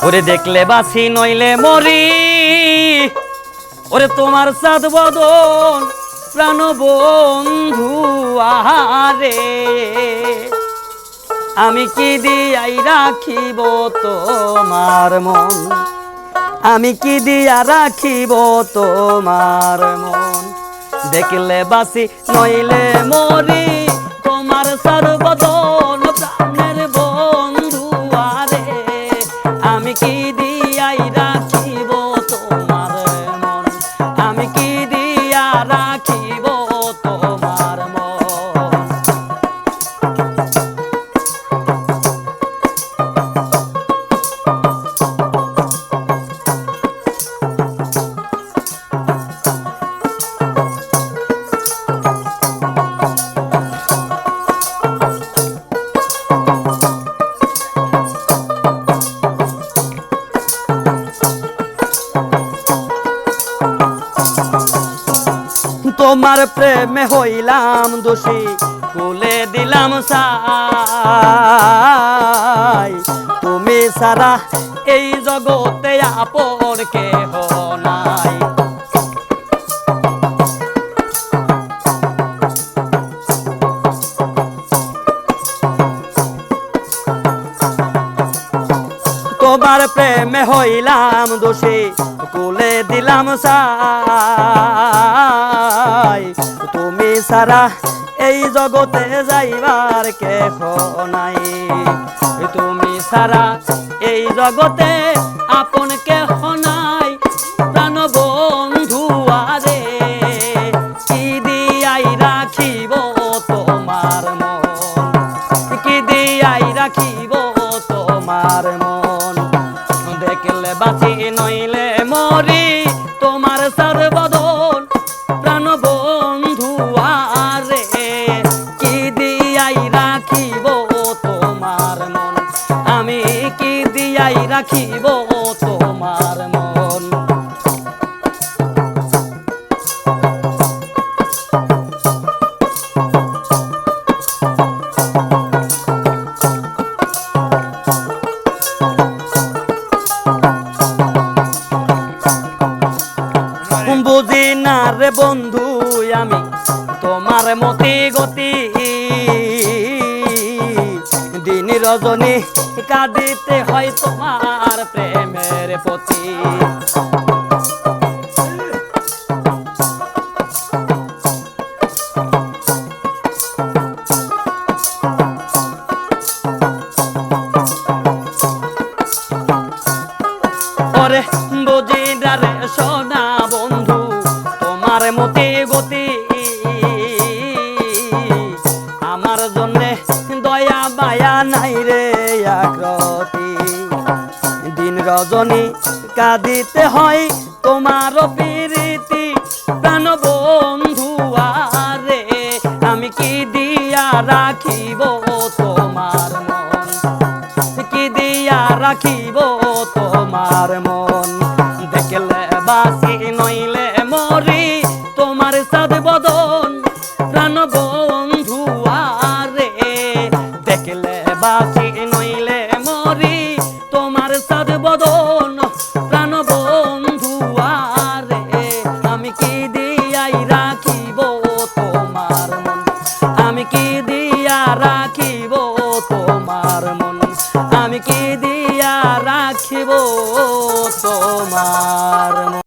ওরে দেখলে বাসি নইলে মরি, ওরে তোমার সাদ বদন প্রাণ বন্ধু আহারে, আমি কি দিয়াই রাখিব তোমার মন, আমি কি দিয়া রাখিব তোমার মন। দেখলে বাসি নইলে মরি, তোমার সর্বদন প্রাণের বন্ধু আরে, আমি কি দিয়াই রাখিব তোমার মন, আমি কি দিয়া রাখিব তোমার মন। তোমার প্রেমে হইলাম দোষী, কুলে দিলাম সাই, তুমি সারা এই জগতে আপন কেহ নাই। তোমার প্রেমে হইলাম দোষী, কুলে দিলাম সাই, তুমি সারা এই জগতে যাইবার কেহ নাই। তুমি সারা এই জগতে আপন কেহ নাই, প্রাণ বন্ধু আরে, কি দিয়াই রাখিব তোমার মন, কি দিয়াই রাখিব তোমার মন। দেখলে বাঁচি নইলে মরি, তোমার সর্বদন প্রাণ বন্ধু আরে, কি দিয়াই রাখিব তোমার মন, আমি কি দিয়াই রাখিব তোমার মন। বুঝি না রে বন্ধু আমি তোমার মতি গতি, দিন রজনী কাঁদিতে হয় তোমার প্রেমের প্রতি। ওরে বুঝি না রে সোনা বন্ধু তোমার মতি গতি, আমার জন্যে দয়া মায়া নাই রে আকৃতি, দিন রজনী কাঁদিতে হয় তোমার প্রীতি, প্রাণ বন্ধু আরে, আমি কি দিয়া রাখিব তোমার মন, কি দিয়া রাখিব তোমার মন। দেখলে বাসি নইলে মরি, তোমার সাদ বদন প্রাণ বন্ধু আরে, দেখলে বাসি নইলে মরি, তোমার সাদ বদন প্রাণ বন্ধু আরে, আমি কি দিয়াই রাখিব তোমার মন, আমি কি দিয়া রাখিব তোমার মন, আমি কি দিয়া রাখিব তোমার মন।